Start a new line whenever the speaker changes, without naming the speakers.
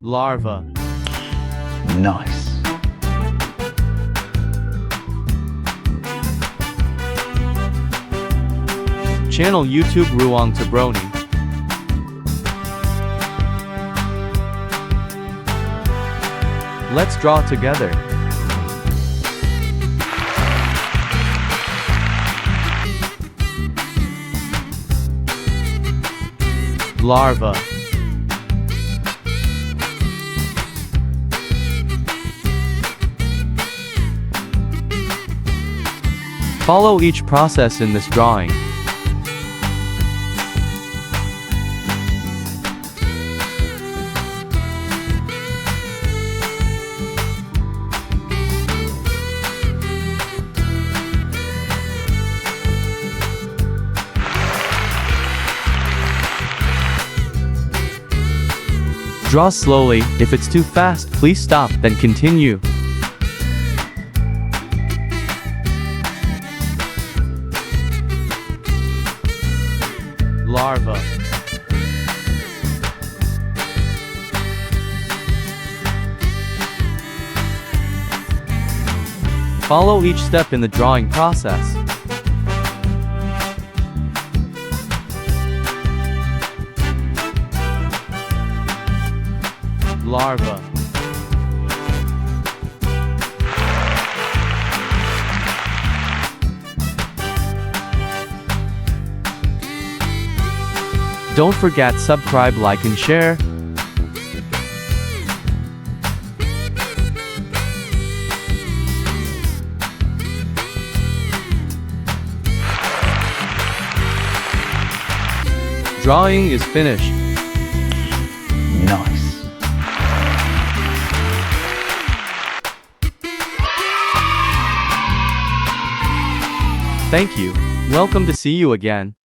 Larva.
Nice.
Channel YouTube Ruang Tabroni. Let's draw together. Larva. Follow each process in this drawing. Draw slowly. If it's too fast, please stop, then continue. Larva. Follow each step in the drawing process. Larva. Don't forget subscribe, like and share. Drawing is finished.
Nice.
Thank you. Welcome to see you again.